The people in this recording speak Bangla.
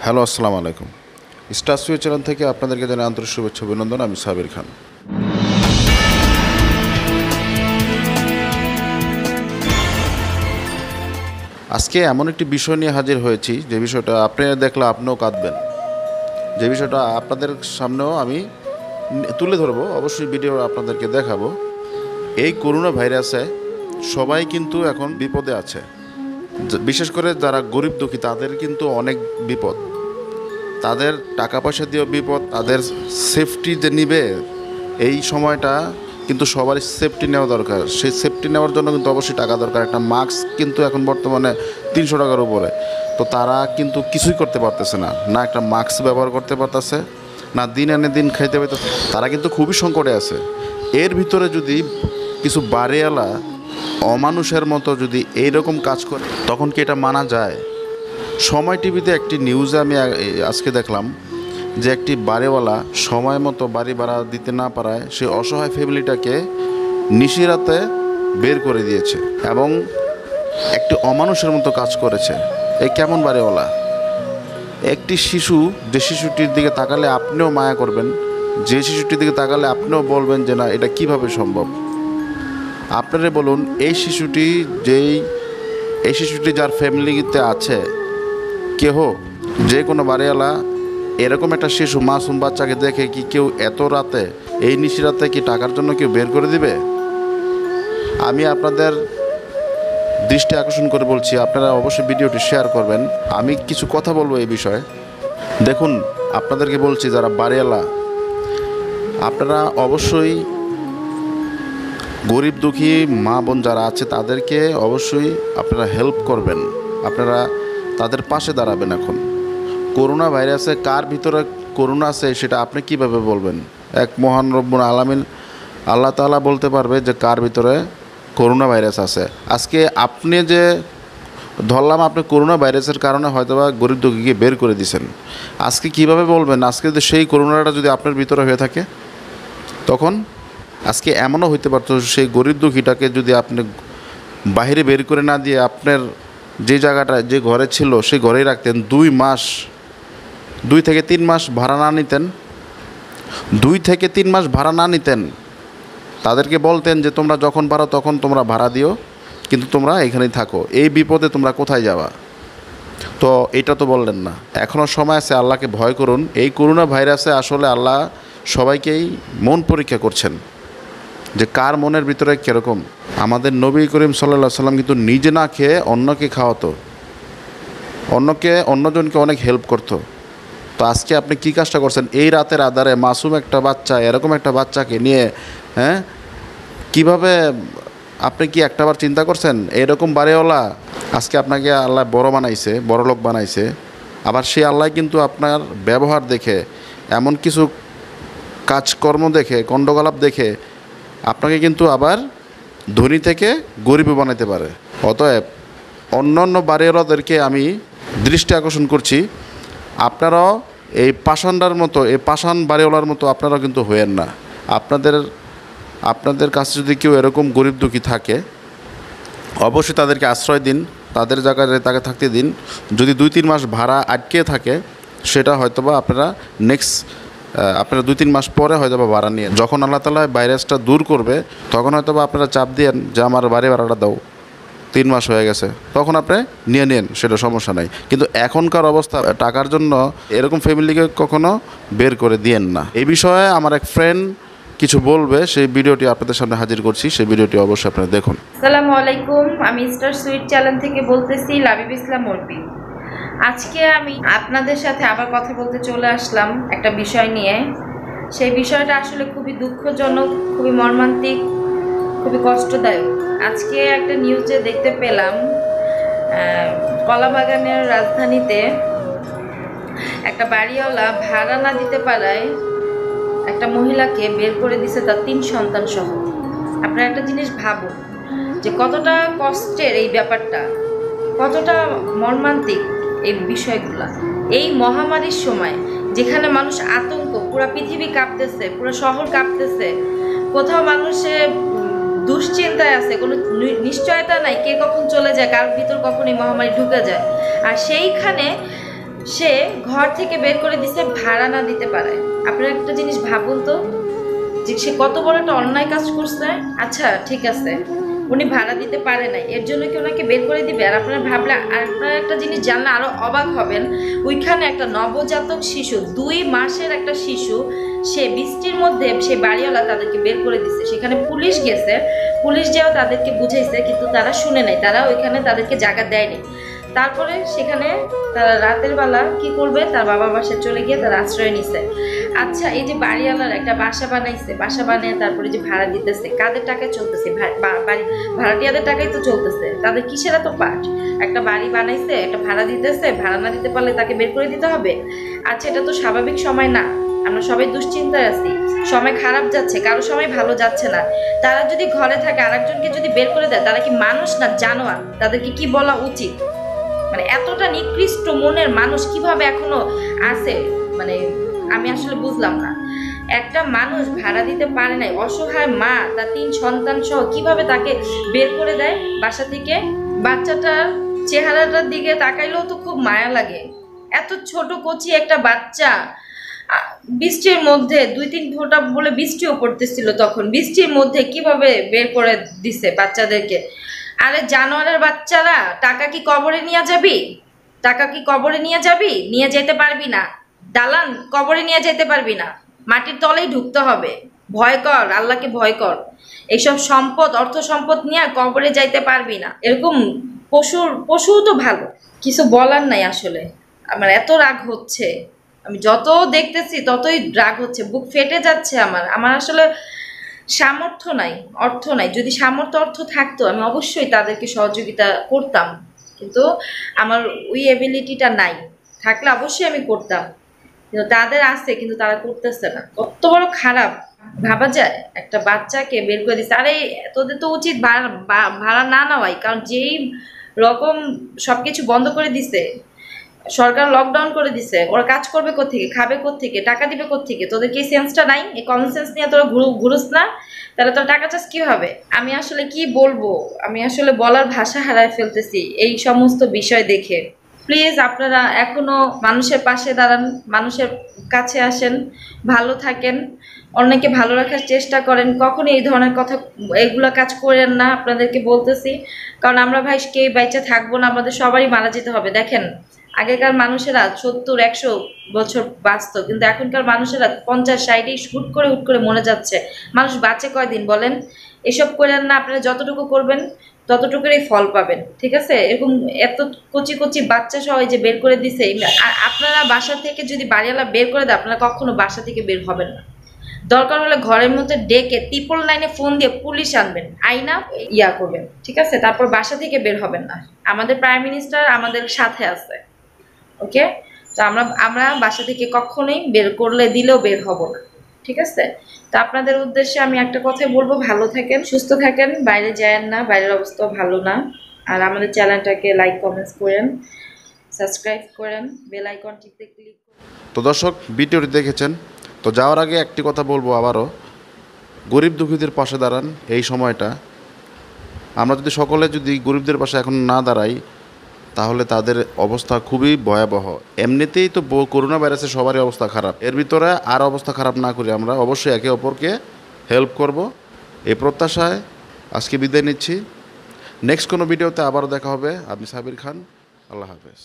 হ্যালো, আসসালামু আলাইকুম। স্টার সুইচ চ্যানেল থেকে আপনাদেরকে জানাই আন্তরিক শুভেচ্ছা অভিনন্দন। আমি সাবির খান। আজকে এমন একটি বিষয় নিয়ে হাজির হয়েছি, যে বিষয়টা আপনি দেখলে আপনিও কাঁদবেন, যে বিষয়টা আপনাদের সামনেও আমি তুলে ধরবো, অবশ্যই ভিডিও আপনাদেরকে দেখাবো। এই করোনা ভাইরাসে সবাই কিন্তু এখন বিপদে আছে। বিশেষ করে যারা গরিব দুঃখী তাদের কিন্তু অনেক বিপদ, তাদের টাকা পয়সা দিয়েও বিপদ, তাদের সেফটি যে নিবে এই সময়টা কিন্তু সবারই সেফটি নেওয়া দরকার। সেই সেফটি নেওয়ার জন্য কিন্তু অবশ্যই টাকা দরকার। একটা মাস্ক কিন্তু এখন বর্তমানে 300 টাকার উপরে। তো তারা কিন্তু কিছুই করতে পারতেছে না, না একটা মাস্ক ব্যবহার করতে পারতেছে, না দিন আনে দিন খাইতে পারতেছে। তারা কিন্তু খুবই সংকটে আছে। এর ভিতরে যদি কিছু বাড়িওয়ালা অমানুষের মতো যদি এইরকম কাজ করে, তখন কি এটা মানা যায়? সময় টিভিতে একটি নিউজে আমি আজকে দেখলাম যে একটি বাড়িওয়ালা সময় মতো বাড়ি ভাড়া দিতে না পারায় সে অসহায় ফ্যামিলিটাকে নিশিরাতে বের করে দিয়েছে এবং একটি অমানুষের মতো কাজ করেছে। এই কেমন বাড়িওয়ালা? একটি শিশু, যে শিশুটির দিকে তাকালে আপনিও মায়া করবেন, যে শিশুটির দিকে তাকালে আপনিও বলবেন যে না, এটা কিভাবে সম্ভব। আপনারা বলুন, এই শিশুটি যার ফ্যামিলিতে আছে, কেহ যে কোনো বাড়িওয়ালা এরকম একটা শিশু মাসুম বাচ্চাকে দেখে কি কেউ এত রাতে, এই নিশিরাতে কি টাকার জন্য কেউ বের করে দিবে? আমি আপনাদের দৃষ্টি আকর্ষণ করে বলছি, আপনারা অবশ্যই ভিডিওটি শেয়ার করবেন। আমি কিছু কথা বলবো এই বিষয়ে। দেখুন, আপনাদেরকে বলছি, যারা বাড়িওয়ালা, আপনারা অবশ্যই গরিব দুঃখী মা বোন যারা আছে তাদেরকে অবশ্যই আপনারা হেল্প করবেন, আপনারা তাদের পাশে দাঁড়াবেন। এখন করোনা ভাইরাসে কার ভিতরে করোনা আছে সেটা আপনি কিভাবে বলবেন? এক মহান রব্বুল আলামিন আল্লাহ তাআলা বলতে পারবে যে কার ভিতরে করোনা ভাইরাস আছে। আজকে আপনি যে ধরলাম আপনি করোনা ভাইরাসের কারণে হয়তোবা গরিব দুঃখীকে বের করে দিয়েছেন, আজকে কিভাবে বলবেন? আজকে যদি সেই করোনাটা যদি আপনার ভিতরে হয়ে থাকে, তখন আজকে এমনও হইতে পারতো সেই গরিব দুঃখীটাকে যদি আপনি বাইরে বের করে না দিয়ে আপনার যে জায়গাটা, যে ঘরে ছিল সেই ঘরেই রাখতেন, 2 থেকে 3 মাস ভাড়া না নিতেন, 2 থেকে 3 মাস ভাড়া না নিতেন, তাদেরকে বলতেন যে তোমরা যখন পারো তখন তোমরা ভাড়া দিও, কিন্তু তোমরা এখানেই থাকো, এই বিপদে তোমরা কোথায় যাওয়া? তো এটা তো বললেন না। এখনও সময় আছে, আল্লাহকে ভয় করুন। এই করোনা ভাইরাসে আসলে আল্লাহ সবাইকেই মন পরীক্ষা করছেন, যে কার মনের ভিতরে কীরকম। আমাদের নবী করিম সাল্লাল্লাহু আলাইহি সাল্লাম কিন্তু নিজে না খেয়ে অন্যকে খাওয়াতো, অন্যজনকে অনেক হেল্প করতো। তো আজকে আপনি কী কাজটা করছেন? এই রাতের আধারে মাসুম একটা বাচ্চা, এরকম একটা বাচ্চাকে নিয়ে কিভাবে আপনি কি একটাবার চিন্তা করছেন? এরকম বাড়িওয়ালা আজকে আপনাকে আল্লাহ বড় বানাইছে, বড় লোক বানাইছে। আবার সেই আল্লাহ কিন্তু আপনার ব্যবহার দেখে, এমন কিছু কাজকর্ম দেখে, কণ্ডকলাপ দেখে আপনাকে কিন্তু আবার ধনী থেকে গরিব বানাইতে পারে। অতএব অন্য বাড়িওয়ালাদেরকে আমি দৃষ্টি আকর্ষণ করছি, আপনারাও এই পাষাণটার মতো, এই পাষাণ বাড়িওয়ালার মতো আপনারাও কিন্তু হয়েন না। আপনাদের কাছে যদি কেউ এরকম গরিব দুঃখী থাকে, অবশ্যই তাদেরকে আশ্রয় দিন, তাদের জায়গায় তাকে থাকতে দিন। যদি 2-3 মাস ভাড়া আটকে থাকে, সেটা হয়তোবা আপনারা আপনারা 2-3 মাস পরে হয়তোবা ভাড়া নিয়ে, যখন আল্লাহ তাআলা ভাইরাসটা দূর করবে তখন হয়তোবা আপনারা চাপ দেন যে আমার বাড়ি ভাড়াটা দাও, 3 মাস হয়ে গেছে, তখন আপনি নিয়ে নেন, সেটা সমস্যা নাই। কিন্তু এখনকার অবস্থা, টাকার জন্য এরকম ফ্যামিলিকে কখনো বের করে দিয়েন না। এই বিষয়ে আমার এক ফ্রেন্ড কিছু বলবে, সেই ভিডিওটি আপনাদের সামনে হাজির করছি, সেই ভিডিওটি অবশ্যই আপনারা দেখুন। আসসালামু আলাইকুম, আমি স্টার সুইট চ্যানেল থেকে বলতেছি, লাবিব ইসলাম মুরবি। আজকে আমি আপনাদের সাথে আবার কথা বলতে চলে আসলাম একটা বিষয় নিয়ে। সেই বিষয়টা আসলে খুবই দুঃখজনক, খুবই মর্মান্তিক, খুবই কষ্টদায়ক। আজকে একটা নিউজে দেখতে পেলাম, কলাবাগানের রাজধানীতে একটা বাড়িওয়ালা ভাড়া না দিতে পারায় একটা মহিলাকে বের করে দিছে, তার 3 সন্তান সহ। আপনারা একটা জিনিস ভাবুন যে কতটা কষ্টের এই ব্যাপারটা, কতটা মর্মান্তিক এই বিষয়গুলা। এই মহামারীর সময় যেখানে মানুষ আতঙ্ক, পুরো পৃথিবী কাঁপতেছে, পুরো শহর কাঁপতেছে, কোথাও মানুষের দুশ্চিন্তায় আছে, কোনো নিশ্চয়তা নাই কে কখন চলে যায়, কার ভিতর কখন এই মহামারী ঢুকে যায়। আর সেইখানে সে ঘর থেকে বের করে দিছে ভাড়া না দিতে পারে। আপনারা একটা জিনিস ভাবুন তো, যে সে কত বড় একটা অন্যায় কাজ করছে। আচ্ছা ঠিক আছে, উনি ভাড়া দিতে পারে নাই, এর জন্য কি ওনাকে বের করে দিবে? আর আপনারা ভাবলে, আর আপনারা একটা জিনিস জানলে আরো অবাক হবেন, ওইখানে একটা নবজাতক শিশু, 2 মাসের একটা শিশু, সে বৃষ্টির মধ্যে সে বাড়িওয়ালা তাদেরকে বের করে দিচ্ছে। সেখানে পুলিশ গেছে, পুলিশ যেও তাদেরকে বুঝাইছে, কিন্তু তারা শুনে নাই, তারা ওইখানে তাদেরকে জায়গা দেয়নি। তারপরে সেখানে তারা রাতের বেলা কি করবে, তার বাবার বাসায় চলে গিয়ে তারা আশ্রয় নিছে। আচ্ছা, এই যে বাড়িওয়ালার একটা বাসা বানাইছে, বাসা বানিয়ে তারপরে যে ভাড়া দিতেছে, কাদের টাকায় চলতেছে? বাড়ি ভাড়াটিয়াদের টাকাই তো চলতেছে। তাদের কিসের এত পাঠ? একটা বাড়ি বানাইছে, একটা ভাড়া দিতেছে, ভাড়া না দিতে পারলে তাকে বের করে দিতে হবে? আচ্ছা, এটা তো স্বাভাবিক সময় না। আমরা সবাই দুশ্চিন্তায় আছি, সময় খারাপ যাচ্ছে, কারো সময় ভালো যাচ্ছে না। তারা যদি ঘরে থাকে, আরেকজনকে যদি বের করে দেয়, তারা কি মানুষ না জানোয়ার? তাদেরকে কি বলা উচিত? মানে এতটা নিকৃষ্ট মনের মানুষ কিভাবে এখনো আছে, মানে আমি আসলে বুঝলাম না। একটা মানুষ ভাড়া দিতে পারে নাই, অসহায় মা, তার 3 সন্তান সহ, কিভাবে তাকে বের করে দেয় বাসা থেকে? বাচ্চাটার চেহারাটার দিকে তাকাইলেও তো খুব মায়া লাগে। এত ছোট কচি একটা বাচ্চা, বৃষ্টির মধ্যে 2-3 ফোঁটা বলে বৃষ্টিও পড়তেছিল, তখন বৃষ্টির মধ্যে কিভাবে বের করে দিছে বাচ্চাদেরকে? আরে জানোয়ারের বাচ্চারা, টাকা কি কবরে নিয়ে যাবি? টাকা কি কবরে নিয়ে যাবি? নিয়ে যেতে পারবি না। দালান কবরে নিয়ে যেতে পারবি না, মাটির তলেই ঢুকতে হবে। ভয় কর, আল্লাহকে ভয় কর। এইসব সম্পদ, অর্থ সম্পদ নিয়ে কবরে যাইতে পারবি না। এরকম পশু তো ভালো, কিছু বলার নাই আসলে। আমার এত রাগ হচ্ছে, আমি যত দেখতেছি ততই রাগ হচ্ছে, বুক ফেটে যাচ্ছে আমার আসলে সামর্থ্য নাই, অর্থ নাই। যদি সামর্থ্য অর্থ থাকতো, আমি অবশ্যই তাদেরকে সহযোগিতা করতাম, কিন্তু আমার ওই এবিলিটিটা নাই। থাকলে অবশ্যই আমি করতাম, কিন্তু তাদের আছে, কিন্তু তারা করতেছে না। কত বড় খারাপ ভাবা যায়! একটা বাচ্চাকে বের করে দিচ্ছে। আরে তোদের তো উচিত ভাড়া না নেওয়াই, কারণ যেই রকম সবকিছু বন্ধ করে দিছে, সরকার লকডাউন করে দিছে, ওরা কাজ করবে কোত্থেকে, খাবে কোত্থেকে, টাকা দিবে কোত্থেকে? তোদের কি সেন্সটা নাই? এই কমন সেন্স নিয়ে তোরা ঘুরুস না? তাহলে তোর টাকা চাষ কিভাবে? আমি আসলে কি বলবো, আমি আসলে বলার ভাষা হারায় ফেলতেছি এই সমস্ত বিষয় দেখে। প্লিজ আপনারা এখনো মানুষের পাশে দাঁড়ান, মানুষের কাছে আসেন, ভালো থাকেন, অন্যকে ভালো রাখার চেষ্টা করেন। কখনই এই ধরনের কথা, এগুলা কাজ করেন না, আপনাদেরকে বলতেছি। কারণ আমরা ভাই কে বাইচে থাকবো না, আমাদের সবারই মারা যেতে হবে। দেখেন, আগেকার মানুষেরা 70-100 বছর বাঁচত, কিন্তু এখনকার মানুষেরা 50-60 হুট করে মরে যাচ্ছে। মানুষ বাঁচে কয়দিন বলেন? এসব করেন না, আপনারা যতটুকু করবেন ততটুকুরই ফল পাবেন, ঠিক আছে? এরকম এত কচি কচি বাচ্চা সবাই যে বের করে দিছে, আর আপনারা বাসা থেকে যদি বাড়িওয়ালা বের করে দেয়, আপনারা কখনো বাসা থেকে বের হবেন না। দরকার হলে ঘরের মধ্যে ডেকে 999 ফোন দিয়ে পুলিশ আনবেন, আইনা ইয়া করবেন, ঠিক আছে? তারপর বাসা থেকে বের হবেন না। আমাদের প্রাইম মিনিস্টার আমাদের সাথে আছে, ওকে? তো আমরা বাসা থেকে কখনোই বের করলে দিলেও বের হব না, ঠিক আছে? তো আপনাদের উদ্দেশ্যে আমি একটা কথাই বলবো, ভালো থাকেন, সুস্থ থাকেন, বাইরে যায়েন না, বাইরের অবস্থা ভালো না। আর আমাদের চ্যানেলটাকে লাইক কমেন্টস করেন, সাবস্ক্রাইব করেন, বেল আইকন টিপতে ক্লিক করুন। তো দর্শক, ভিডিওটি দেখেছেন, তো যাওয়ার আগে একটি কথা বলবো আবারও, গরিব দুঃখীদের পাশে দাঁড়ান। এই সময়টা আমরা যদি সকলে যদি গরিবদের পাশে এখন না দাঁড়াই, তাহলে তাদের অবস্থা খুবই ভয়াবহ। এমনিতেই তো করোনা ভাইরাসে সবারই অবস্থা খারাপ, এর ভিতরে আর অবস্থা খারাপ না করি আমরা অবশ্যই একে অপরকে হেল্প করব, এই প্রত্যাশায় আজকে বিদায় নিচ্ছি। নেক্সট কোনো ভিডিওতে আবারও দেখা হবে। আমি সাবির খান, আল্লাহ হাফেজ।